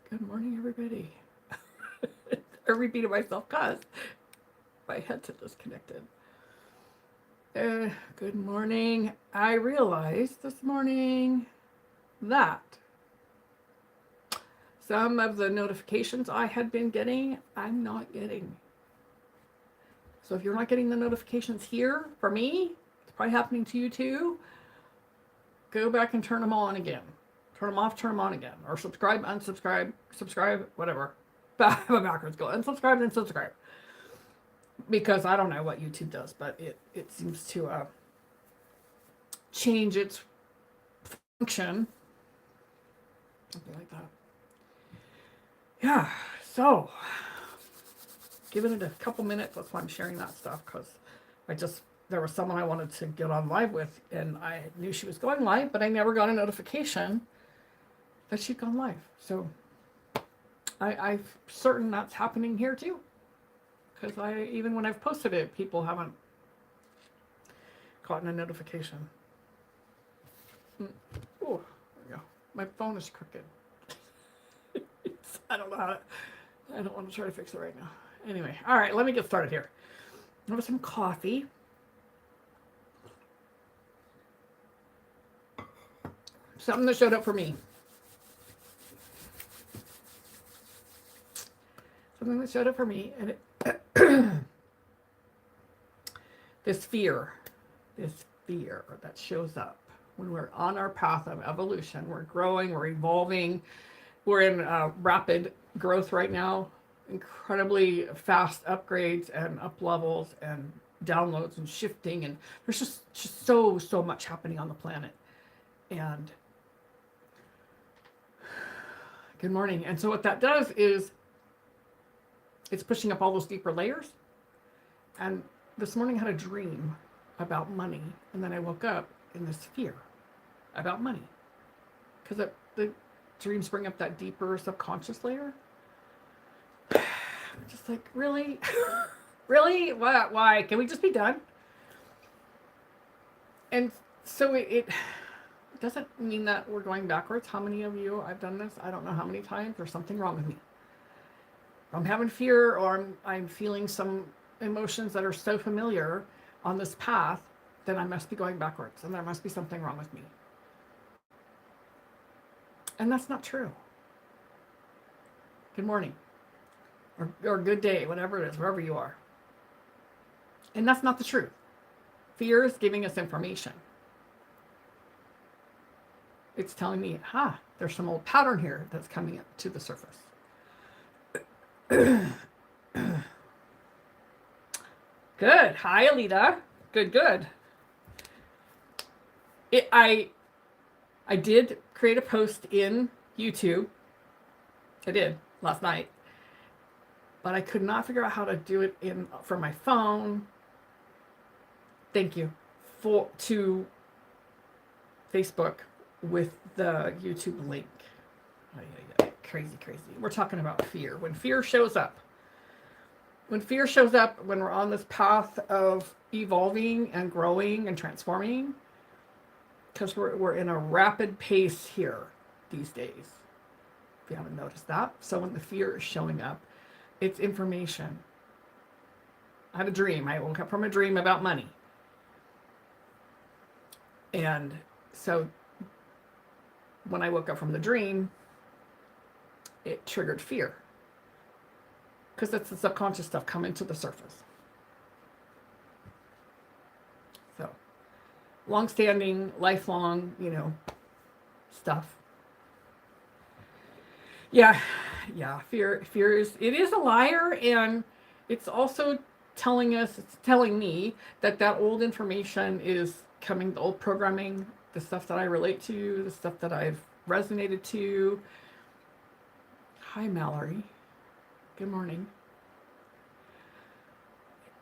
Good morning, everybody. I repeated myself because my headset disconnected. Good morning. I realized this morning that some of the notifications I had been getting, I'm not getting. So if you're not getting the notifications here for me, it's probably happening to you too. Go back and turn them on again. Turn them off, turn them on again. Or subscribe, unsubscribe, subscribe, whatever. Backwards go. Unsubscribe and subscribe. Because I don't know what YouTube does, but it seems to change its function. Something like that. Yeah, so giving it a couple minutes. That's why I'm sharing that stuff, because there was someone I wanted to get on live with, and I knew she was going live, but I never got a notification that she'd gone live. So I'm certain that's happening here too, because even when I've posted it, people haven't gotten a notification. Oh, there we go. My phone is crooked. I don't know how to, I don't want to try to fix it right now. Anyway, all right, let me get started here. Have some coffee. Something that showed up for me. Something that showed up for me, and this fear that shows up when we're on our path of evolution. We're growing, we're evolving, we're in rapid growth right now, incredibly fast upgrades and up levels and downloads and shifting, and there's just so much happening on the planet. And good morning. And so what that does is it's pushing up all those deeper layers. And this morning I had a dream about money, and then I woke up in this fear about money, because the dreams bring up that deeper subconscious layer. Just like, really? Really? Why? Can we just be done? And so it doesn't mean that we're going backwards. How many of you, I've done this, I don't know how many times, there's something wrong with me. I'm having fear, or I'm feeling some emotions that are so familiar on this path, then I must be going backwards, and there must be something wrong with me. And that's not true. Good morning. Or good day, whatever it is, wherever you are. And that's not the truth. Fear is giving us information. It's telling me, there's some old pattern here that's coming up to the surface. Good. Hi, Alita. Good. I did create a post in YouTube. I did last night. But I could not figure out how to do it from my phone. Thank you. To Facebook with the YouTube link. Crazy. We're talking about fear. When fear shows up, when we're on this path of evolving and growing and transforming, because we're in a rapid pace here these days, if you haven't noticed that. So when the fear is showing up, it's information. I had a dream. I woke up from a dream about money. And so when I woke up from the dream, it triggered fear, because that's the subconscious stuff coming to the surface. So long-standing, lifelong, stuff. Yeah, fear is a liar, and it's also telling me that old information is coming, the old programming, the stuff that I relate to, the stuff that I've resonated to. Hi, Mallory. Good morning.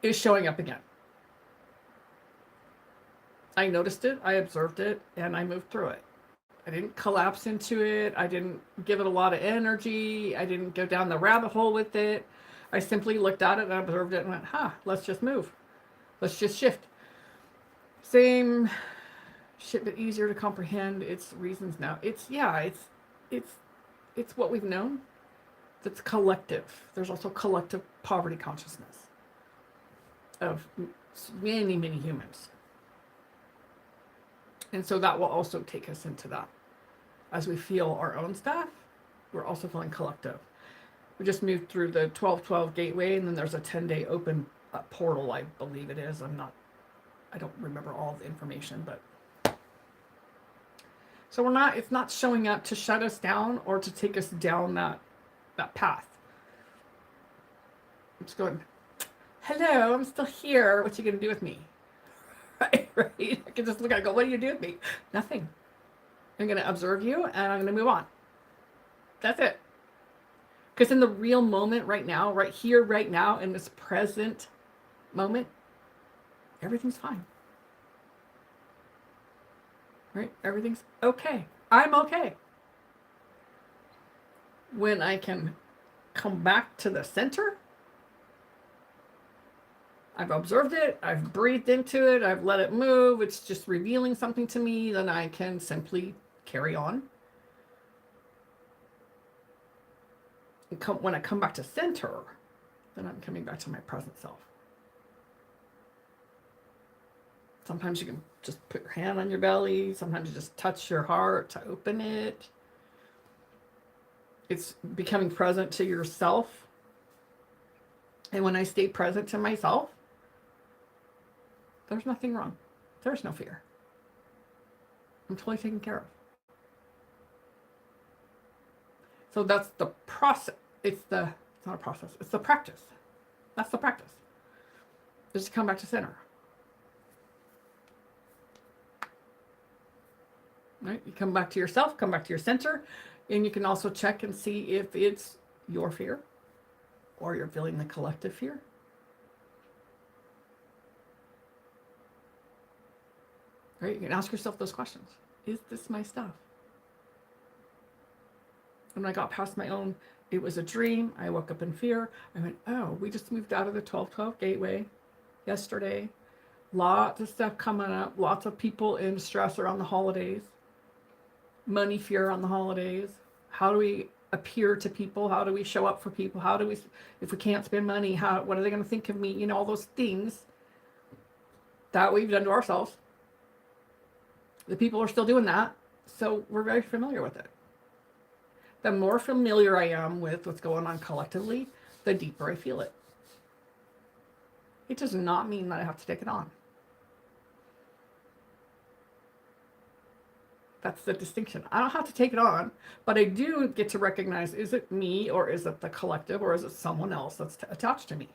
Is showing up again. I noticed it, I observed it, and I moved through it. I didn't collapse into it. I didn't give it a lot of energy. I didn't go down the rabbit hole with it. I simply looked at it and observed it and went, let's just move. Let's just shift. Same shit, but easier to comprehend. It's reasons now. It's what we've known. that's collective. There's also collective poverty consciousness of many, many humans. And so that will also take us into that. As we feel our own stuff, we're also feeling collective. We just moved through the 12/12 gateway, and then there's a 10-day open portal, I believe it is. I don't remember all the information, but so it's not showing up to shut us down or to take us down that path. It's going, hello, I'm still here. What you gonna do with me? Right? I can just look at it and go, what do you do with me? Nothing. I'm gonna observe you and I'm gonna move on. That's it. Because in the real moment right now, right here, right now, in this present moment, everything's fine. Right? Everything's okay. I'm okay. When I can come back to the center, I've observed it, I've breathed into it, I've let it move, it's just revealing something to me, then I can simply carry on. And when I come back to center, then I'm coming back to my present self. Sometimes you can just put your hand on your belly. Sometimes you just touch your heart to open it. It's becoming present to yourself. And when I stay present to myself, there's nothing wrong. There's no fear. I'm totally taken care of. So that's the process. It's not a process. It's the practice. That's the practice. Just to come back to center. Right? You come back to yourself, come back to your center, and you can also check and see if it's your fear or you're feeling the collective fear. Right? You can ask yourself those questions. Is this my stuff? And when I got past my own, it was a dream, I woke up in fear, I went, oh, we just moved out of the 12/12 gateway yesterday. Lots of stuff coming up, lots of people in stress around the holidays. Money fear on the holidays. How do we appear to people? How do we show up for people? How do we, if we can't spend money, what are they going to think of me? You know, all those things that we've done to ourselves. The people are still doing that. So we're very familiar with it. The more familiar I am with what's going on collectively, the deeper I feel it. It does not mean that I have to take it on. That's the distinction. I don't have to take it on, but I do get to recognize, is it me or is it the collective or is it someone else that's attached to me?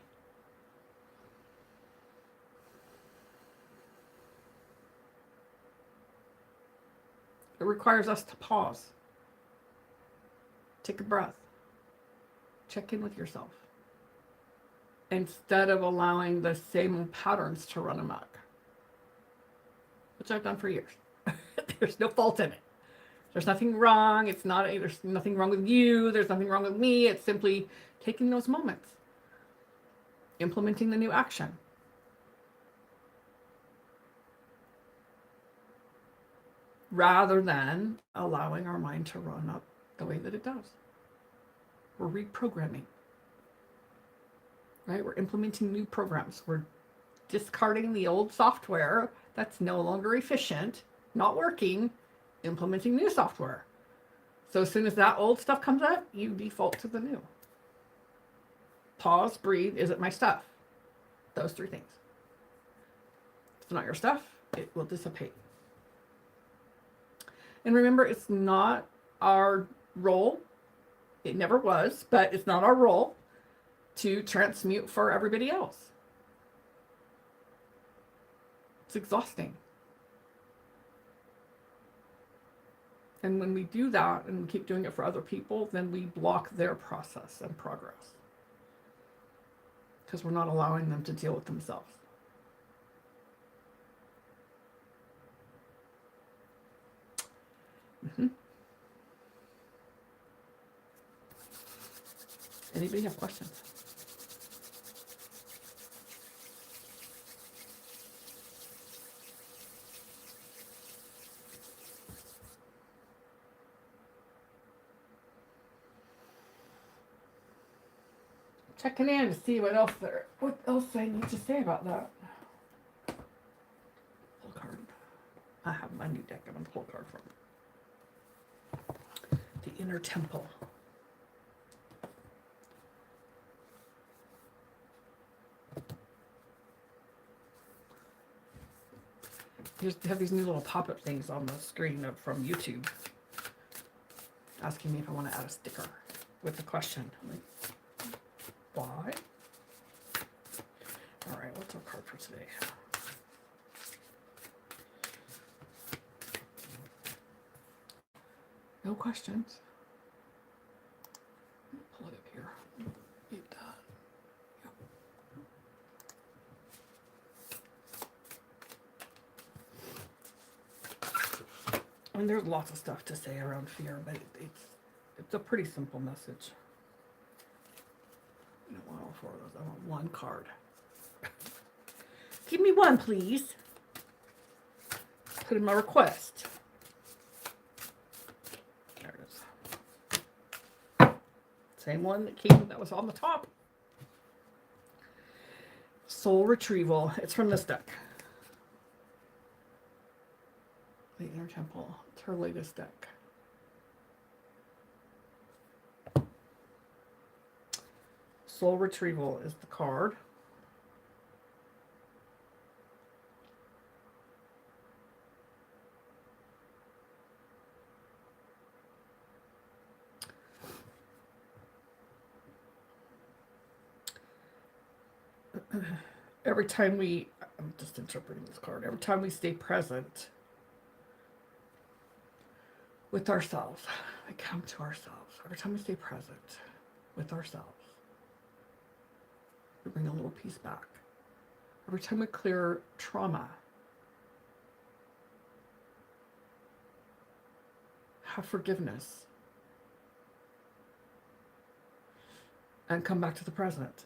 It requires us to pause. Take a breath. Check in with yourself. Instead of allowing the same patterns to run amok. Which I've done for years. There's no fault in it. There's nothing wrong. There's nothing wrong with you. There's nothing wrong with me. It's simply taking those moments. Implementing the new action. Rather than allowing our mind to run up the way that it does. We're reprogramming. Right? We're implementing new programs. We're discarding the old software that's no longer efficient, not working, implementing new software. So as soon as that old stuff comes up, you default to the new. Pause, breathe, is it my stuff? Those three things. If it's not your stuff, it will dissipate. And remember, it's not our role. It never was, but it's not our role to transmute for everybody else. It's exhausting. And when we do that and we keep doing it for other people, then we block their process and progress. Because we're not allowing them to deal with themselves. Anybody have questions? checking in to see what else I need to say about that. Pull card. I have my new deck I'm gonna pull a card from. The Inner Temple. They have these new little pop-up things on the screen from YouTube asking me if I want to add a sticker with the question. I'm like, why? All right, what's our card for today? No questions. Pull it up here. Get that. And there's lots of stuff to say around fear, but it's a pretty simple message. I don't want all four of those. I want one card. Give me one, please. Put in my request. There it is. Same one that was on the top. Soul Retrieval. It's from this deck. The Inner Temple. It's her latest deck. Soul Retrieval is the card. Every time I'm just interpreting this card, every time we stay present with ourselves, we come to ourselves. Every time we stay present with ourselves, we bring a little piece back. Every time we clear trauma, have forgiveness, and come back to the present.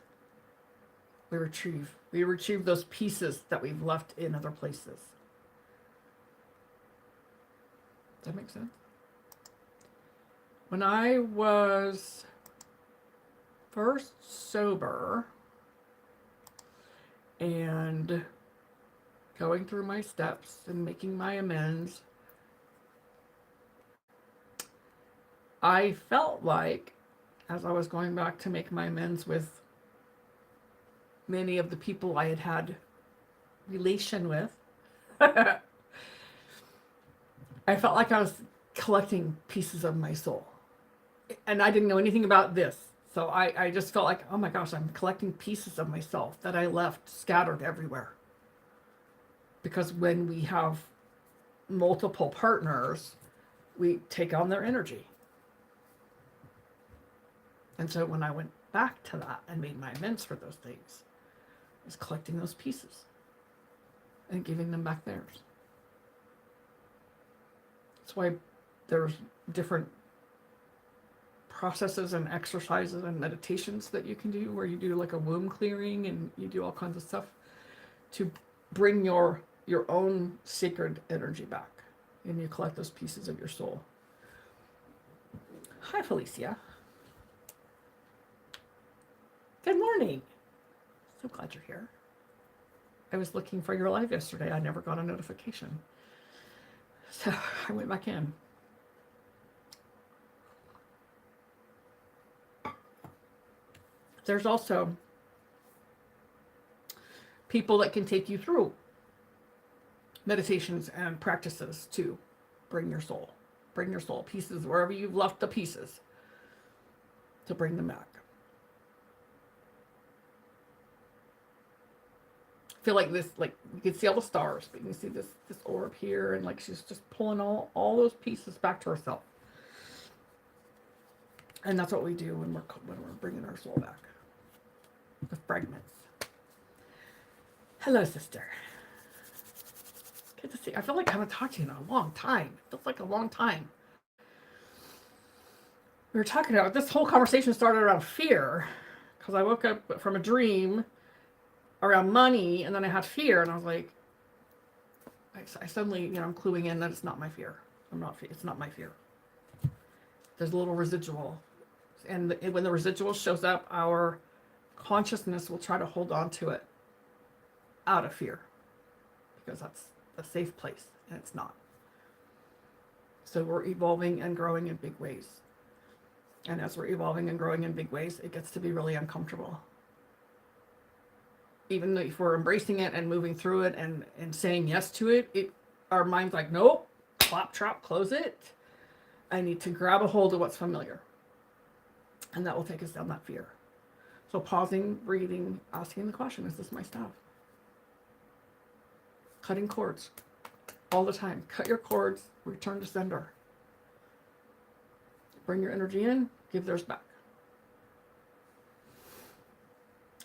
We retrieve those pieces that we've left in other places. Does that make sense? When I was first sober and going through my steps and making my amends, I felt like, as I was going back to make my amends with many of the people I had had relation with, I felt like I was collecting pieces of my soul. And I didn't know anything about this. So I just felt like, oh my gosh, I'm collecting pieces of myself that I left scattered everywhere. Because when we have multiple partners, we take on their energy. And so when I went back to that and made my amends for those things, I was collecting those pieces and giving them back theirs. That's why there's different processes and exercises and meditations that you can do, where you do like a womb clearing and you do all kinds of stuff to bring your own sacred energy back, and you collect those pieces of your soul. Hi, Felicia. Good morning. So glad you're here. I was looking for your live yesterday. I never got a notification. So I went back in. There's also people that can take you through meditations and practices to bring your soul pieces, wherever you've left the pieces, to bring them back. I feel like this, like you can see all the stars, but you can see this orb here, and like she's just pulling all those pieces back to herself. And that's what we do when we're bringing our soul back. The fragments. Hello, sister. Good to see you. I feel like I haven't talked to you in a long time. It feels like a long time. We were talking about, this whole conversation started around fear, because I woke up from a dream around money, and then I had fear, and I was like, I suddenly, I'm cluing in that it's not my fear. It's not my fear. There's a little residual. And when the residual shows up, our consciousness will try to hold on to it out of fear because that's a safe place, and it's not. So we're evolving and growing in big ways. And as we're evolving and growing in big ways, it gets to be really uncomfortable. Even though if we're embracing it and moving through it and saying yes to it, our mind's like, nope, claptrap, close it. I need to grab a hold of what's familiar. And that will take us down that fear. So pausing, breathing, asking the question, is this my stuff? Cutting cords all the time. Cut your cords, return to sender. Bring your energy in, give theirs back.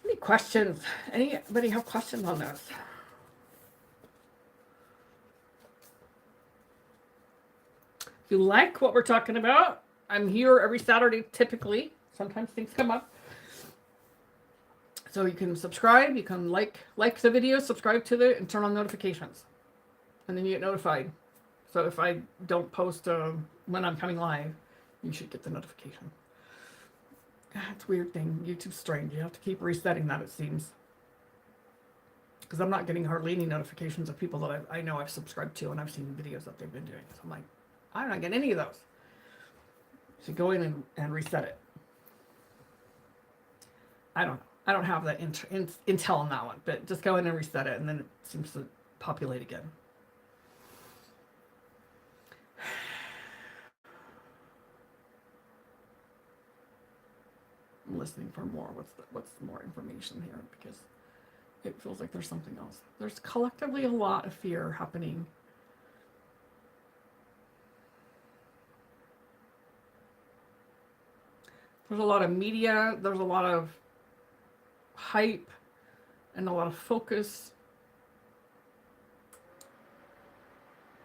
Any questions? Anybody have questions on this? If you like what we're talking about, I'm here every Saturday typically. Sometimes things come up. So you can subscribe, you can like the video, subscribe to it, and turn on notifications. And then you get notified. So if I don't post when I'm coming live, you should get the notification. It's a weird thing. YouTube's strange. You have to keep resetting that, it seems. Because I'm not getting hardly any notifications of people that I know I've subscribed to and I've seen videos that they've been doing. So I'm like, I'm not getting any of those. So go in and reset it. I don't know. I don't have that intel on that one, but just go in and reset it, and then it seems to populate again. I'm listening for more. What's more information here? Because it feels like there's something else. There's collectively a lot of fear happening. There's a lot of media. There's a lot of hype and a lot of focus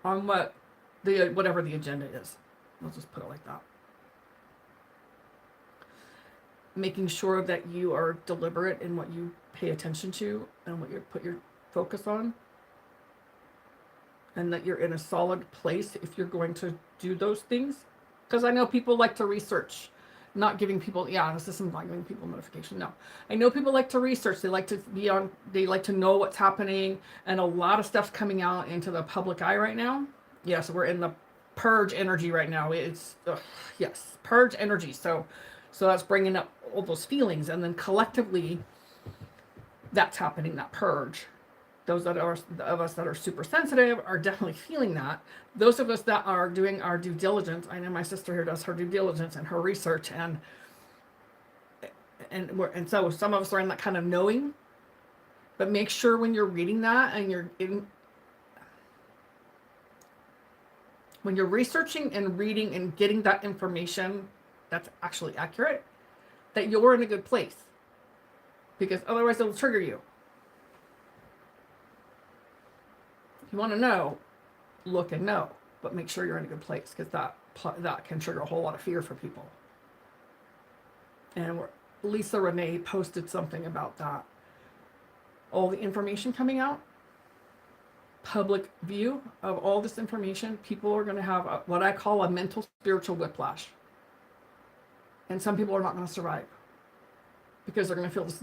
on whatever the agenda is. Let's just put it like that. Making sure that you are deliberate in what you pay attention to and what you put your focus on, and that you're in a solid place if you're going to do those things. Because I know people like to research, not giving people, this isn't not giving people notification. No, I know people like to research. They like to they like to know what's happening, and a lot of stuff's coming out into the public eye right now. Yes, we're in the purge energy right now. It's purge energy. So that's bringing up all those feelings, and then collectively, that's happening. That purge. Those of us that are super sensitive are definitely feeling that. Those of us that are doing our due diligence, I know my sister here does her due diligence and her research, and so some of us are in that kind of knowing. But make sure when you're reading that and when you're researching and reading and getting that information that's actually accurate, that you're in a good place, because otherwise it'll trigger you. You want to know, look and know, but make sure you're in a good place, because that can trigger a whole lot of fear for people. And Lisa Renee posted something about that. All the information coming out, public view of all this information, people are going to have what I call a mental spiritual whiplash. And some people are not going to survive, because they're going to feel this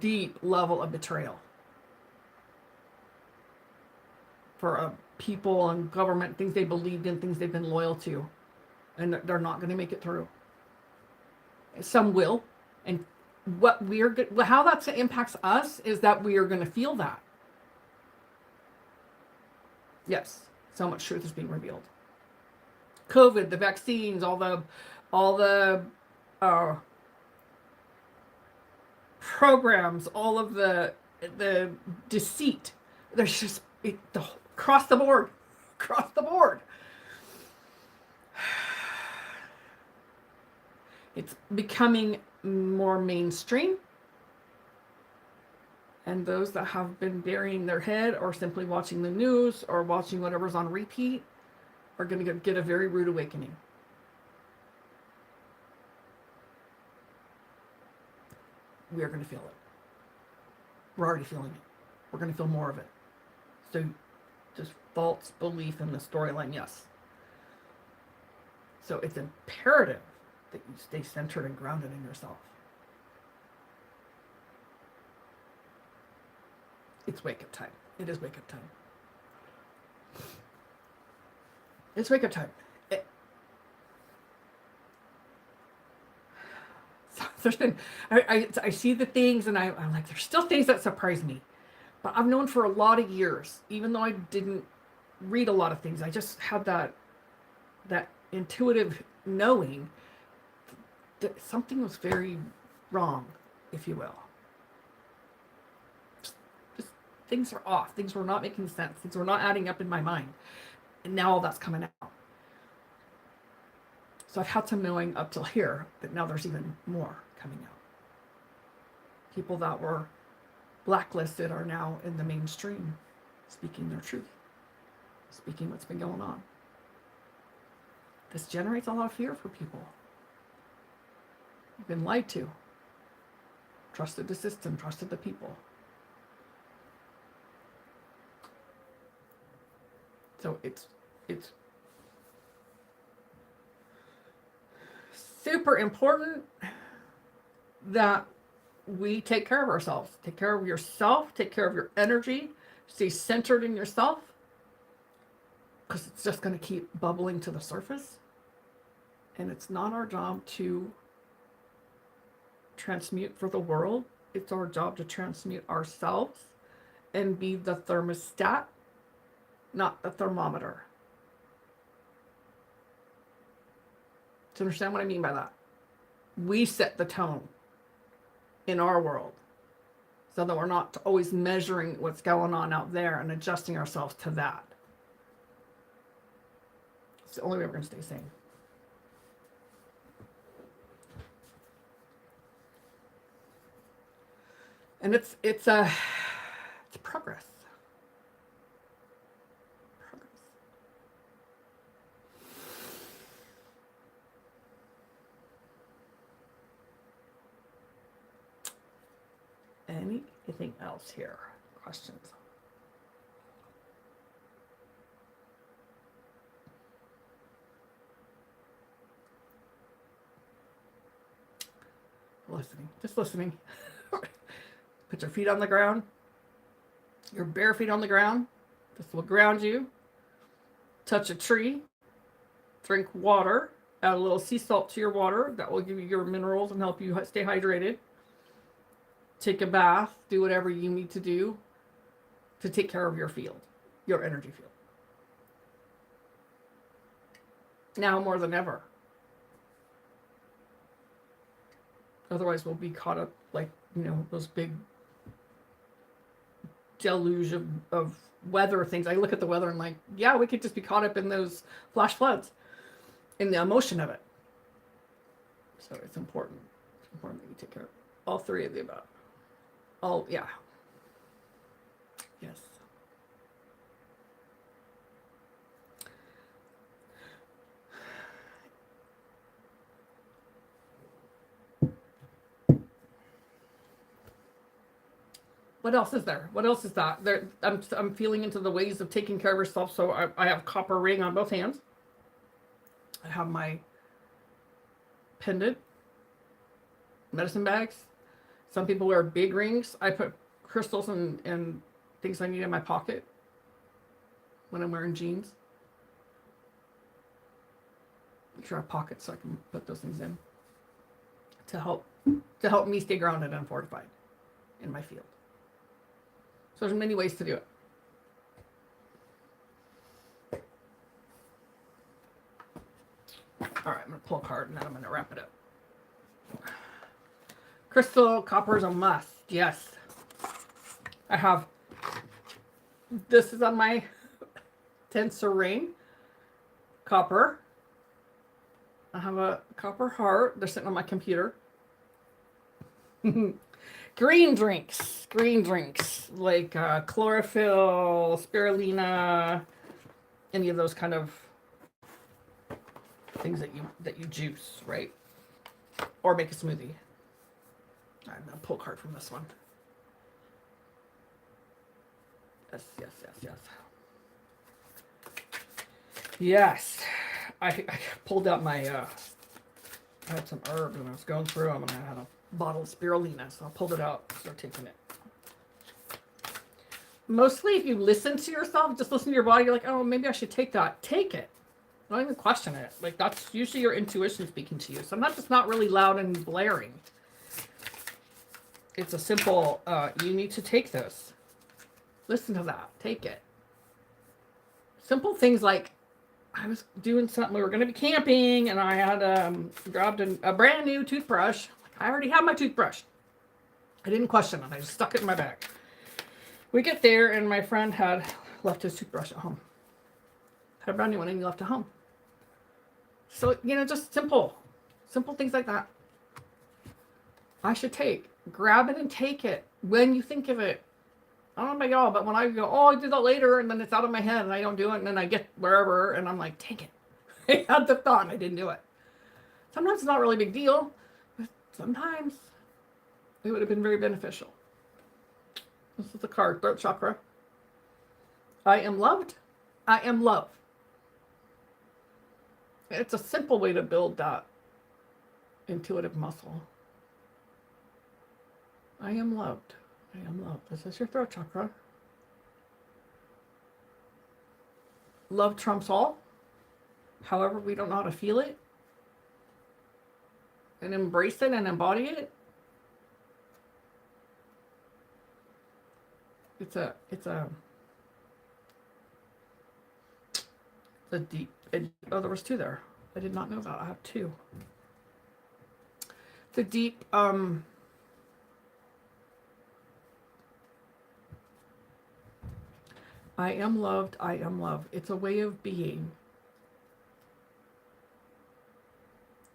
deep level of betrayal for people and government, things they believed in, things they've been loyal to, and they're not going to make it through. Some will, and how that impacts us is that we are going to feel that. Yes, so much truth is being revealed. COVID, the vaccines, all the programs, all of the deceit. There's just across the board. It's becoming more mainstream. And those that have been burying their head or simply watching the news or watching whatever's on repeat are going to get a very rude awakening. We are going to feel it. We're already feeling it. We're going to feel more of it. So just false belief in the storyline, yes. So it's imperative that you stay centered and grounded in yourself. It's wake up time. It is wake up time. It's wake up time. There's been, I see the things and I'm like, there's still things that surprise me. But I've known for a lot of years, even though I didn't read a lot of things, I just had that intuitive knowing that something was very wrong, if you will. Just things are off. Things were not making sense. Things were not adding up in my mind. And now all that's coming out. So I've had some knowing up till here, but now there's even more coming out. People that were blacklisted are now in the mainstream, speaking their truth, speaking what's been going on. This generates a lot of fear for people. You've been lied to. Trusted the system, trusted the people. So it's super important that we take care of ourselves. Take care of yourself, take care of your energy, stay centered in yourself, because it's just going to keep bubbling to the surface. And it's not our job to transmute for the world. It's our job to transmute ourselves and be the thermostat, not the thermometer. Do you understand what I mean by that? We set the tone in our world so that we're not always measuring what's going on out there and adjusting ourselves to that. It's the only way we're going to stay sane. And it's progress. Anything else here? Questions? Listening, just listening. Put your feet on the ground, your bare feet on the ground. This will ground you. Touch a tree. Drink water. Add a little sea salt to your water. That will give you your minerals and help you stay hydrated. Take a bath. Do whatever you need to do to take care of your field, your energy field. Now more than ever. Otherwise, we'll be caught up like, those big deluge of weather things. I look at the weather and like, yeah, we could just be caught up in those flash floods, in the emotion of it. So it's important. It's important that you take care of all three of the above. Oh, yeah. Yes. What else is there? What else is that? I'm feeling into the ways of taking care of yourself. So I have copper ring on both hands. I have my pendant, medicine bags. Some people wear big rings. I put crystals and things I need in my pocket when I'm wearing jeans. Make sure I have pockets so I can put those things in to help me stay grounded and fortified in my field. So there's many ways to do it. All right, I'm going to pull a card and then I'm going to wrap it up. Crystal, copper is a must. Yes. I have, this is on my tensor ring. Copper. I have a copper heart. They're sitting on my computer. Green drinks like chlorophyll, spirulina, any of those kind of things that you juice, right? Or make a smoothie. I'm gonna pull a card from this one. Yes. I pulled out my I had some herbs and I was going through them and I had a bottle of spirulina, so I pulled it out, started taking it. mostly if you listen to yourself, just listen to your body, you're like, oh, maybe I should take that. Take it. Don't even question it. Like, that's usually your intuition speaking to you. Sometimes it's not really loud and blaring. It's a simple, you need to take this. Listen to that. Take it. Simple things like, I was doing something, we were going to be camping, and I had grabbed a brand new toothbrush. I already had my toothbrush. I didn't question it. I just stuck it in my bag. We get there, and my friend had left his toothbrush at home. Had a brand new one, and he left it home. So, just simple things like that. I should grab it and take it when you think of it. I don't know about y'all, but when I go, oh, I did that later, and then it's out of my head, and I don't do it, and then I get wherever, and I'm like, take it. I had the thought, and I didn't do it. Sometimes it's not really a big deal, but sometimes it would have been very beneficial. This is the card, throat chakra. I am loved. I am love. It's a simple way to build that intuitive muscle. I am loved. I am loved. This is your throat chakra. Love trumps all. However, we don't know how to feel it and embrace it and embody it. It's a deep, oh, there was two there. I did not know that. I have two. It's a deep, I am loved, I am love. It's a way of being.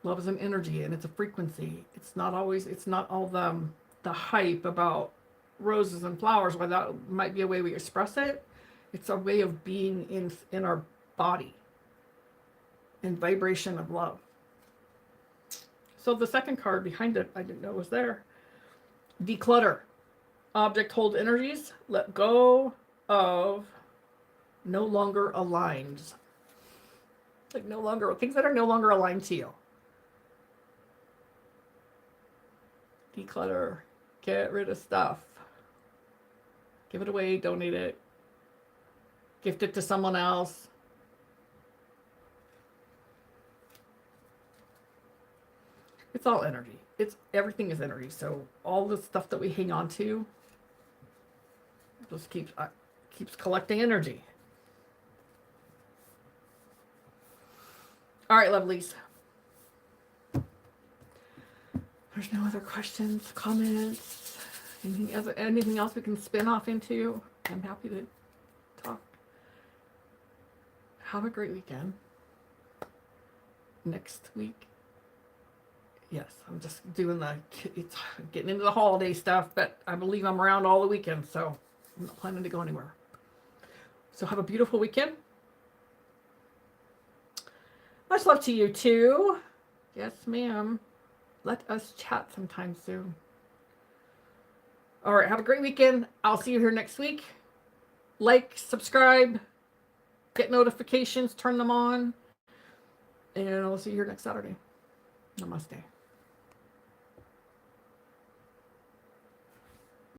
Love is an energy, and it's a frequency. It's not all the hype about roses and flowers, while that might be a way we express it. It's a way of being in our body, in vibration of love. So the second card behind it, I didn't know was there. Declutter. Object hold energies. Let go of no longer aligned. Like things that are no longer aligned to you. Declutter. Get rid of stuff. Give it away, donate it. Gift it to someone else. It's all energy. Everything is energy. So all the stuff that we hang on to just keeps collecting energy. All right, lovelies. There's no other questions, comments, anything else we can spin off into. I'm happy to talk. Have a great weekend. Next week. Yes, I'm just doing it's getting into the holiday stuff, but I believe I'm around all the weekend, so I'm not planning to go anywhere. So have a beautiful weekend. Much love to you too. Yes, ma'am. Let us chat sometime soon. All right, have a great weekend. I'll see you here next week. Like, subscribe, get notifications, turn them on, and I'll see you here next Saturday. Namaste.